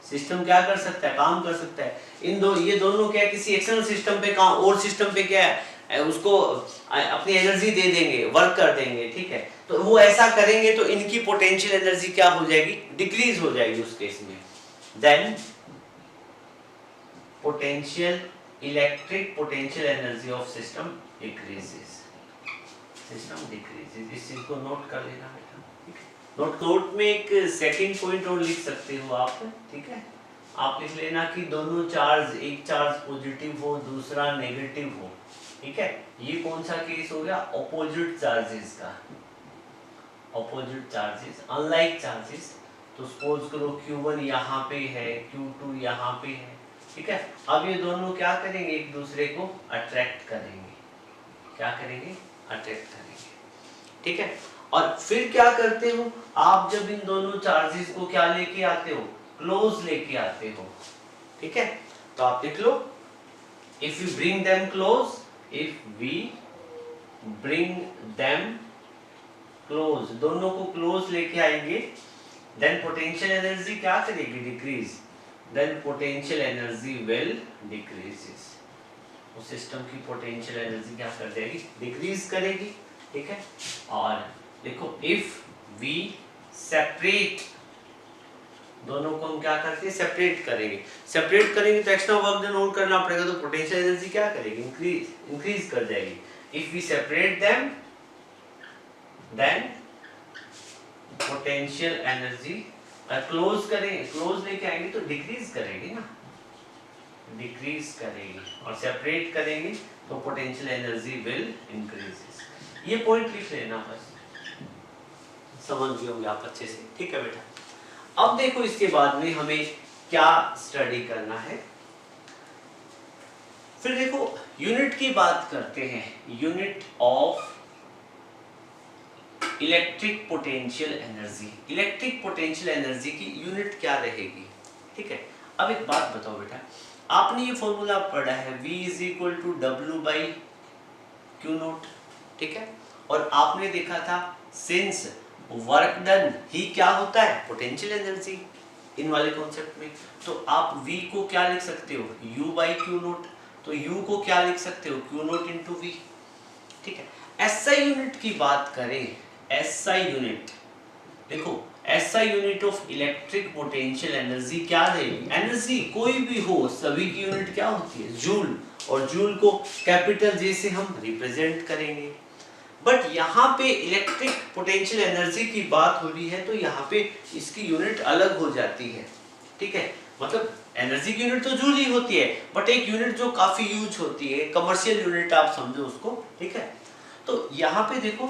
system क्या कर सकता है, काम कर सकता है। ये दोनों क्या किसी एक्सटर्नल सिस्टम पे काम, और सिस्टम पे क्या है, उसको अपनी एनर्जी दे देंगे, वर्क कर देंगे, ठीक है। तो वो ऐसा करेंगे तो इनकी पोटेंशियल एनर्जी क्या हो जाएगी, डिक्रीज हो जाएगी उस केस में। Then potential, electric potential energy of system decreases, system decreases. इस चीज को नोट कर लेना बेटा, ठीक है। नोट में एक सेकंड पॉइंट और लिख सकते हो आप, ठीक है। आप लिख लेना कि दोनों चार्ज, एक चार्ज पॉजिटिव हो, दूसरा नेगेटिव हो, ठीक है। ये कौन सा केस हो गया, ऑपोजिट चार्जेस का, ऑपोजिट चार्जेस, अनलाइक चार्जेस। तो सपोज करो Q1 यहाँ पे है, Q2 यहाँ पे है, ठीक है। अब ये दोनों क्या करेंगे, एक दूसरे को अट्रैक्ट करेंगे, क्या करेंगे, अट्रैक्ट करेंगे, ठीक है। और फिर क्या करते हो आप, जब इन दोनों चार्जेस को क्या लेके आते हो, क्लोज लेके आते हो, ठीक है। तो आप लिख लो, if you bring them close, if we bring them close, दोनों को क्लोज लेके आएंगे, देन पोटेंशियल एनर्जी क्या करेगी, decrease, then potential energy will decreases, उस सिस्टम की पोटेंशियल एनर्जी क्या कर देगी, डिक्रीज करेगी, ठीक है। और देखो इफ वी सेपरेट, दोनों को हम क्या करते हैं, सेपरेट करेंगे, सेपरेट करेंगे तो एक्स्ट्रा वर्क डन और करना पड़ेगा, तो पोटेंशियल एनर्जी क्या करेगी, इंक्रीज कर जाएगी। If we separate them, then potential energy, close करें, क्लोज लेके आएंगे तो डिक्रीज करेगी ना, डिक्रीज करेगी, और सेपरेट करेंगे तो पोटेंशियल एनर्जी विल इंक्रीज। ये पॉइंट लिख लेना, बस समझ गए होंगे आप अच्छे से, ठीक है बेटा। अब देखो इसके बाद में हमें क्या स्टडी करना है, फिर देखो यूनिट की बात करते हैं, unit of electric potential energy. Electric potential energy की यूनिट क्या रहेगी, ठीक है। अब एक बात बताओ बेटा, आपने ये फॉर्मूला पढ़ा है V is equal to W/Q0, ठीक है। और आपने देखा था सिंस वर्क डन ही क्या होता है, पोटेंशियल एनर्जी, इन वाले कॉन्सेप्ट में। तो आप V को क्या लिख सकते हो, U/Q0, तो U को क्या लिख सकते हो, Q0 × V, ठीक है। SI यूनिट की बात करें, SI यूनिट, देखो SI unit of electric potential energy क्या देगी, एनर्जी कोई भी हो, सभी की यूनिट क्या होती है, जूल, और जूल को कैपिटल J से हम रिप्रेजेंट करेंगे। बट यहाँ पे इलेक्ट्रिक पोटेंशियल एनर्जी की बात हो रही है, तो यहाँ पे इसकी यूनिट अलग हो जाती है, ठीक है। मतलब एनर्जी की यूनिट तो जूल ही होती है, बट एक यूनिट जो काफी यूज होती है, कमर्शियल यूनिट आप समझो उसको, ठीक है। तो यहाँ पे देखो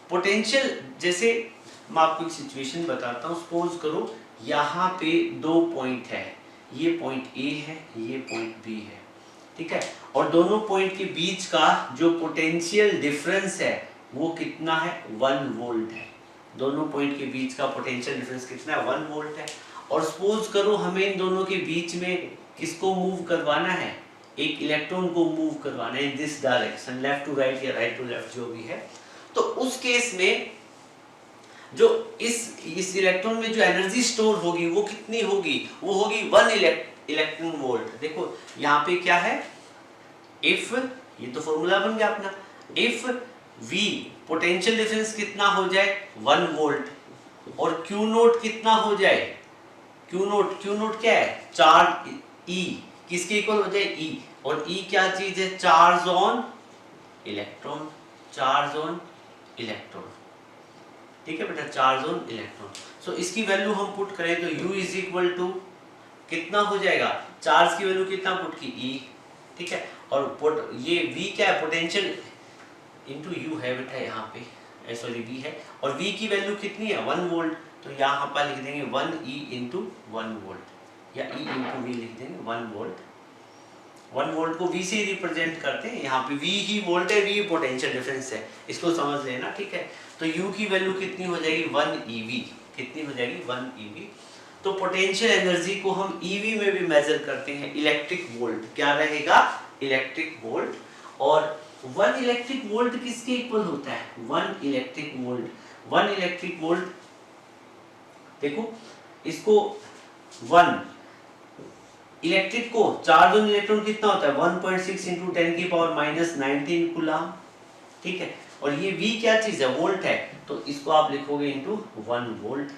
पोटेंशियल, जैसे मैं आपको एक सिचुएशन बताता हूँ, सपोज करो यहाँ पे दो पॉइंट है, ये पॉइंट A है, ये पॉइंट B है, ठीक है। और दोनों पॉइंट के बीच का जो पोटेंशियल डिफरेंस है वो कितना है, 1 वोल्ट है। दोनों पॉइंट के बीच का पोटेंशियल डिफरेंस कितना है, 1 वोल्ट है। और सपोज करो हमें इन दोनों के बीच में किसको मूव करवाना है, एक इलेक्ट्रॉन को मूव करवाना है in this direction, left to right या राइट टू लेफ्ट जो भी है, तो उस केस में जो इस इलेक्ट्रॉन में जो एनर्जी स्टोर होगी वो कितनी होगी, वो होगी 1 इलेक्ट्रॉन वोल्ट। देखो यहाँ पे क्या है, इफ, ये तो फॉर्मूला बन गया अपना, इफ V पोटेंशियल डिफरेंस कितना हो जाए 1 वोल्ट और Q नोट कितना हो जाए, Q नोट क्या है, चार्ज E किसके इक्वल हो जाए, E, और E क्या चीज है, charge on electron, charge on electron, ठीक है बेटा, चार्ज ऑन इलेक्ट्रॉन। सो इसकी वैल्यू हम पुट करें तो U इज इक्वल टू कितना हो जाएगा, चार्ज की वैल्यू कितना पुट की, E, ठीक है, और ये V क्या है, पोटेंशियल इंटू U है बेटा यहाँ पे, सॉरी V है, और V की वैल्यू कितनी है 1 वोल्ट, तो यहाँ पर लिख देंगे 1E इंटू 1 वोल्ट, या E इंटू V लिख देंगे 1 वोल्ट। 1 वोल्ट को V से रिप्रेजेंट करते हैं, यहाँ पे V ही वोल्ट है, V पोटेंशियल डिफरेंस है, इसको समझ लेना, ठीक है। तो U की वैल्यू कितनी हो जाएगी 1 EV, कितनी हो जाएगी 1 EV। तो पोटेंशियल एनर्जी को हम EV में भी मेजर करते हैं, इलेक्ट्रिक वोल्ट, क्या रहेगा, इलेक्ट्रिक वोल्ट। और 1 इलेक्ट्रिक वोल्ट किसके इक्वल होता है, 1 इलेक्ट्रिक वोल्ट, 1 इलेक्ट्रिक वोल्ट, देखो इसको 1 इलेक्ट्रिक को चार्ज ऑन इलेक्ट्रॉन कितना होता है 1.6 इंटू 10 की पावर माइनस 19 कूलम, ठीक है, और ये V क्या चीज है, वोल्ट है, तो इसको आप लिखोगे इंटू 1 वोल्ट,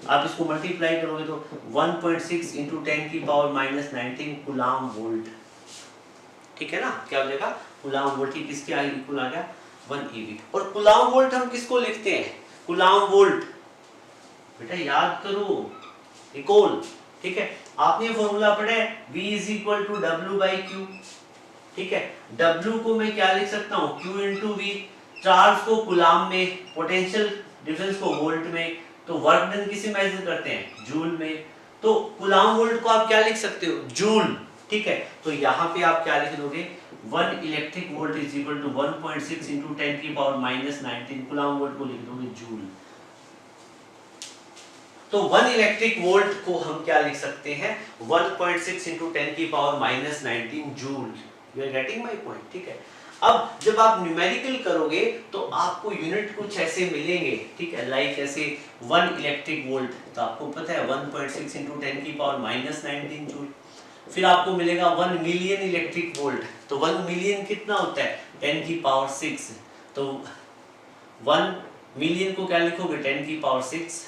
आप इसको मल्टीप्लाई करोगे तो 1.6 इंटू 10 की पावर माइनस 19 कूलम वोल्ट, ठीक है ना, क्या हो जाएगा कूलम वोल्ट, ही किसके इक्वल आ गया 1 EV। और कूलम वोल्ट हम किसको लिखते हैं, कूलम वोल्ट, बेटा याद करो इक्वल, ठीक है, आपने फॉर्मूला पढ़ा है V is equal to W by Q, ठीक है, W को मैं क्या लिख सकता हूँ Q इंटू V, चार्ज को कूलम में, पोटेंशियल डिफरेंस को वोल्ट में, तो वर्क डन किसे मेजर करते हैं जूल में, तो कूलम वोल्ट को आप क्या लिख सकते हो जूल, ठीक है, तो यहाँ पे आप क्या लिख दोगे 1 electric volt is equal to 1.6 into 10 की पावर माइनस 19 कूलम वोल्ट को लिख दोगे जूल। तो 1 इलेक्ट्रिक वोल्ट को हम क्या लिख सकते हैं 1.6 इंटू 10 की power minus 19 joule, you are getting my point, ठीक है। अब जब आप न्यूमेरिकल करोगे तो आपको यूनिट कुछ ऐसे मिलेंगे, ठीक है, लाइक ऐसे 1 इलेक्ट्रिक वोल्ट, तो आपको पता है 1.6 इंटू 10 की पावर माइनस 19 जूल, फिर आपको मिलेगा 1 मिलियन इलेक्ट्रिक वोल्ट, तो 1 मिलियन कितना होता है 10 की पावर 6, तो 1 मिलियन को क्या लिखोगे 10 की पावर 6,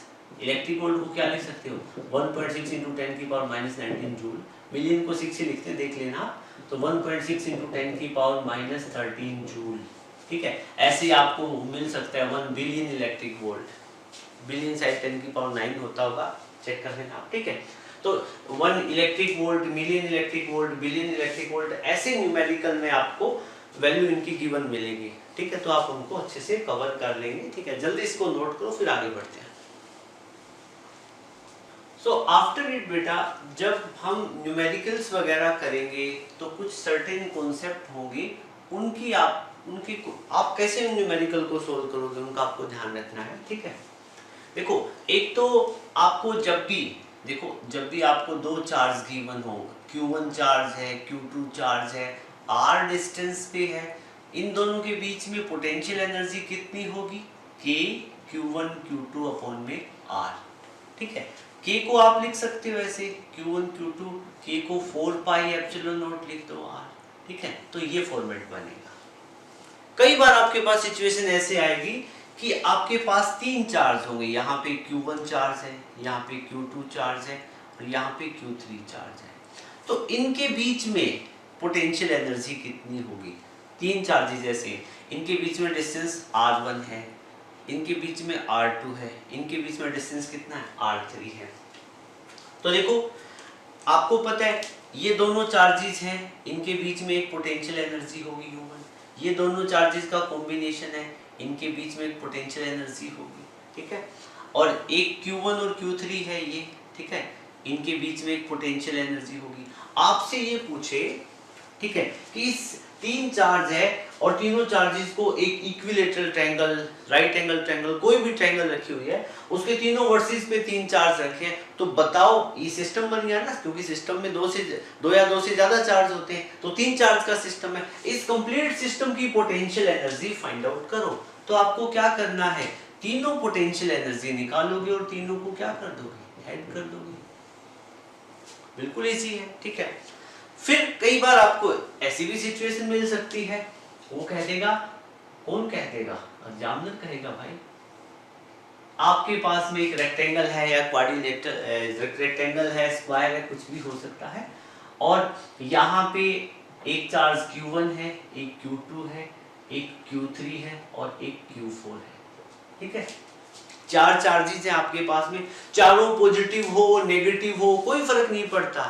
इलेक्ट्रिक वोल्ट को क्या लिख सकते हो 1.6 इंटू 10 की पावर माइनस 19 जूल, मिलियन को 6 से लिखते हैं देख लेना, तो 1.6 इंटू 10 की पावर माइनस 13 जूल, ठीक है, ऐसे आपको मिल सकता है 1 बिलियन इलेक्ट्रिक वोल्ट, बिलियन शायद 10 की पावर 9 होता होगा, चेक कर लेना आप, ठीक है। तो 1 electric volt, million electric volt, billion electric volt, ऐसे न्यूमेरिकल में आपको वैल्यू इनकी गिवन मिलेगी, ठीक है, तो आप उनको अच्छे से कवर कर लेंगे, ठीक है, जल्दी इसको नोट करो फिर आगे बढ़ते हैं। सो आफ्टर इट बेटा जब हम न्यूमेरिकल्स वगैरह करेंगे तो कुछ सर्टेन कॉन्सेप्ट होंगे, आप कैसे न्यूमेरिकल को सोल्व करोगे उनका आपको ध्यान रखना है, ठीक है। देखो एक तो आपको जब भी आपको दो चार्ज गिवन हो, Q1 चार्ज है, Q2 चार्ज है, R डिस्टेंस पे है, इन दोनों के बीच में पोटेंशियल एनर्जी कितनी होगी K Q1 Q2 अपॉन में R, ठीक है। K को आप लिख सकते हो ऐसे Q1 Q2, K को 4 पाई एप्सिलॉन नॉट लिख दो R, ठीक है, तो ये फॉर्मेट बनेगा। कई बार आपके पास सिचुएशन ऐसे आएगी कि आपके पास 3 चार्ज होंगे, यहाँ पे Q1 चार्ज है, यहाँ पे Q2 चार्ज है और यहाँ पे Q3 चार्ज है, तो इनके बीच में पोटेंशियल एनर्जी कितनी होगी, 3 चार्जेस ऐसे, इनके बीच में डिस्टेंस R1 है, इनके बीच में R2 है, इनके बीच में डिस्टेंस कितना है R3 है। तो देखो आपको पता है ये दोनों चार्जेस हैं, इनके बीच में एक पोटेंशियल एनर्जी होगी U1, ये दोनों चार्जेस का कॉम्बिनेशन है, इनके बीच में एक पोटेंशियल एनर्जी होगी, ठीक है, और एक Q1 और Q3 है ये, ठीक है, इनके बीच में एक पोटेंशियल एनर्जी होगी। आपसे ये पूछे ठीक है, कि इस तीन चार्ज है और तीनों चार्जेस को एक equilateral triangle, right angle triangle, कोई भी ट्रायंगल रखी हुई है, उसके तीनों वर्सेस पे तीन चार्ज रखे हैं, तो बताओ ये सिस्टम बन गया ना, क्योंकि सिस्टम में दो या दो से ज्यादा चार्ज होते हैं, तो तीन चार्ज का सिस्टम है। इस कंप्लीट सिस्टम की पोटेंशियल एनर्जी फाइंड आउट करो। तो आपको क्या करना है, तीनों पोटेंशियल एनर्जी निकालोगे और तीनों को क्या कर दोगे, ऐड कर दोगे। बिल्कुल इजी है, ठीक है। फिर कई बार आपको ऐसी भी सिचुएशन मिल सकती है, वो कह देगा, कौन कह देगा, एग्जामिनर कहेगा भाई आपके पास में एक रेक्टेंगल है या क्वाड्रिलेटरल रेक्टेंगल है, स्क्वायर है, कुछ भी हो सकता है, और यहाँ पे एक चार्ज Q1 है, एक Q2 है, एक Q3 है और एक Q4 है, ठीक है। चार चार्जेस हैं आपके पास में, चारों पॉजिटिव हो नेगेटिव हो कोई फर्क नहीं पड़ता,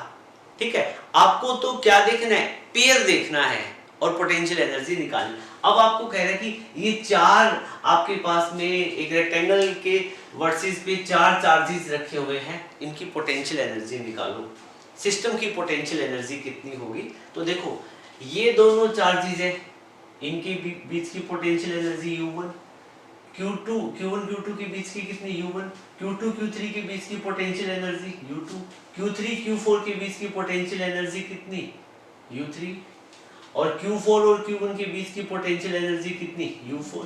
ठीक है। आपको तो क्या देखना है, पेयर देखना है और पोटेंशियल एनर्जी निकालनी। अब आपको कह रहा है कि ये चार आपके पास में एक रेक्टेंगल के वर्सेस पे चार चार्जेस रखे हुए हैं, इनकी पोटेंशियल एनर्जी निकालो। सिस्टम की पोटेंशियल एनर्जी कितनी होगी, तो देखो ये दोनों चार्जेस हैं, इनके बीच की potential energy U1, Q1 Q2 के बीच की कितनी U1, Q2 Q3 के बीच की potential energy U2, Q3 Q4 के बीच की पोटेंशियल एनर्जी कितनी U3, और Q4 और Q1 के बीच की पोटेंशियल एनर्जी कितनी U4।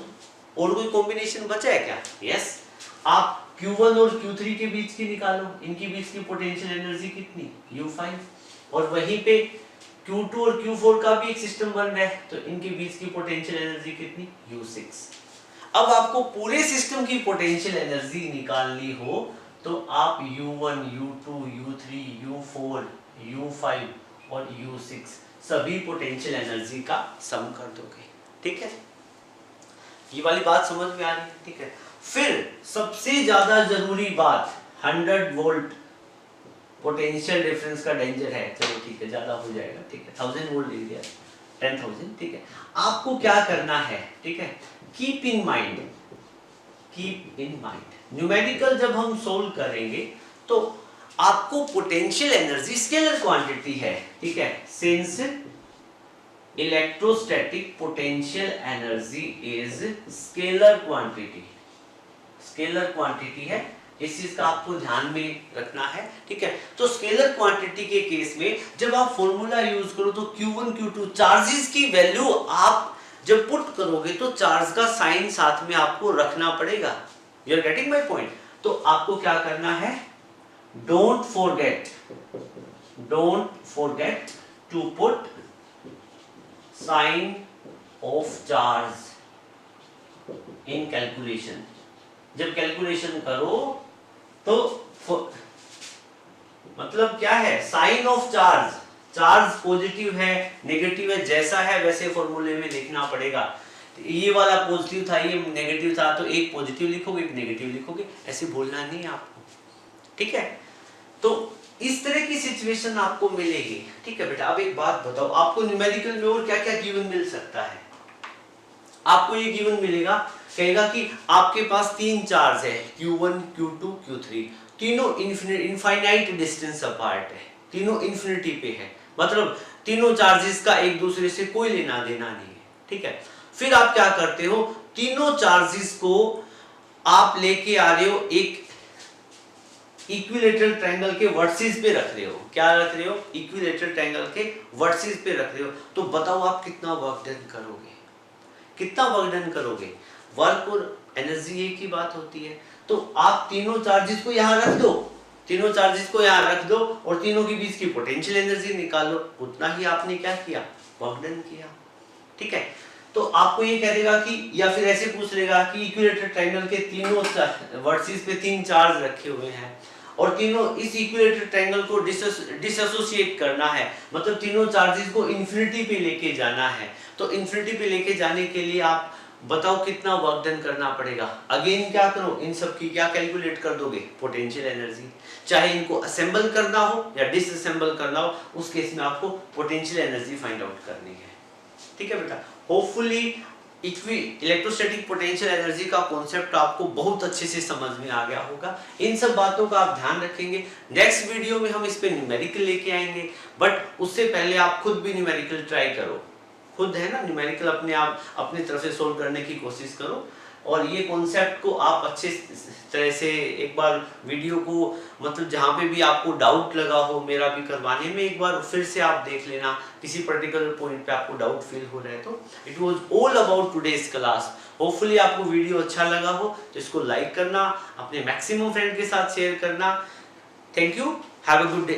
और कोई कॉम्बिनेशन बचा है क्या, यस। आप Q1 और Q3 के बीच की निकालो, इनके बीच की पोटेंशियल एनर्जी कितनी U5, और वहीं पे Q2 और Q4 का भी एक सिस्टम बन रहा है, तो इनके बीच की पोटेंशियल एनर्जी कितनी U6। अब आपको पूरे सिस्टम की पोटेंशियल एनर्जी निकालनी हो तो आप U1, U2, U3, U4, U5 और U6 सभी पोटेंशियल एनर्जी का सम कर दोगे, ठीक है। ये वाली बात समझ में आ रही है, ठीक है। फिर सबसे ज्यादा जरूरी बात 100 वोल्ट पोटेंशियल डिफरेंस का डेंजर है, चलो ठीक है ज्यादा हो जाएगा, ठीक है 1000 वोल्ट ले लिया, 10,000, ठीक है। आपको क्या करना है, ठीक है, कीप इन माइंड न्यूमेरिकल जब हम सोल्व करेंगे तो आपको पोटेंशियल एनर्जी स्केलर क्वांटिटी है, ठीक है, since electrostatic potential energy is scalar quantity है, इस चीज का आपको ध्यान में रखना है, ठीक है। तो स्केलर क्वांटिटी के केस में जब आप फॉर्मूला यूज करो तो Q1 Q2 चार्जेस की वैल्यू आप जब पुट करोगे तो चार्ज का साइन साथ में आपको रखना पड़ेगा, you are getting my point. तो आपको क्या करना है, don't forget to put sign of charge in calculation. जब कैलकुलेशन करो तो मतलब क्या है, sign of charge, charge positive है नेगेटिव है, जैसा है वैसे फॉर्मूले में लिखना पड़ेगा। ये वाला पॉजिटिव था ये नेगेटिव था, तो एक पॉजिटिव लिखोगे एक नेगेटिव लिखोगे, ऐसे बोलना नहीं है आपको, ठीक है। तो इस तरह की सिचुएशन आपको मिलेगी, ठीक है बेटा। अब एक बात बताओ, आपको न्यूमेरिकल में और क्या क्या गिवन मिल सकता है। आपको ये गिवन मिलेगा, कहेगा कि आपके पास तीन चार्ज है Q1 Q2 Q3, तीनों इनफाइनाइट डिस्टेंस अपार्ट है, तीनों इन्फिनिटी पे है, मतलब तीनों चार्जेस का एक दूसरे से कोई लेना देना नहीं है, ठीक है। फिर आप क्या करते हो, तीनों चार्जेस को आप लेके आ रहे हो एक इक्विलेटरल ट्रायंगल के वर्सेस पे रख रहे हो। क्या रख रहे हो, इक्विलेटरल ट्रायंगल के वर्सेस पे रख रहे हो। तो बताओ आप कितना वर्क डन करोगे, कितना वर्क डन करोगे। वर्क और एनर्जी एक ही बात होती है। तो आप तीनों चार्जेस को यहां रख दो, तीनों चार्जेस को यहां रख दो और तीनों के बीच की पोटेंशियल एनर्जी निकालो, उतना ही आपने क्या किया, वर्क डन किया, ठीक है। तो आपको ये कह देगा कि, या फिर ऐसे पूछ लेगा कि इक्विलेटरल ट्रायंगल के तीनों वर्सेस पे तीन चार्ज रखे हुए हैं और तीनों इस इक्विलेटरल ट्रायंगल को डिसएसोसिएट करना है, मतलब तीनों चार्जेस को इंफिनिटी पे लेके जाना है। तो इंफिनिटी पे लेके जाने के लिए आप बताओ कितना वर्क डन करना पड़ेगा। अगेन क्या करो, इन सब की क्या कैलकुलेट कर दोगे, पोटेंशियल एनर्जी। चाहे इनको असेंबल करना हो या डिसअसेंबल करना हो, उस केस में आपको पोटेंशियल एनर्जी फाइंड आउट करनी है, ठीक है बेटा। होपफुली इलेक्ट्रोस्टैटिक पोटेंशियल एनर्जी का कॉन्सेप्ट आपको बहुत अच्छे से समझ में आ गया होगा। इन सब बातों का आप ध्यान रखेंगे। नेक्स्ट वीडियो में हम इस पे न्यूमेरिकल लेके आएंगे, बट उससे पहले आप खुद भी न्यूमेरिकल ट्राई करो। खुद है ना, न्यूमेरिकल अपने आप अपनी तरफ से सोल्व करने की कोशिश करो, और ये कॉन्सेप्ट को आप अच्छे तरह से एक बार वीडियो को, मतलब जहाँ पे भी आपको डाउट लगा हो मेरा भी करवाने में, एक बार फिर से आप देख लेना। किसी पर्टिकुलर पॉइंट पे आपको डाउट फील हो रहा है तो it was all about today's class. Hopefully आपको वीडियो अच्छा लगा हो तो इसको लाइक करना, अपने मैक्सिमम फ्रेंड के साथ शेयर करना। Thank you, have a good day.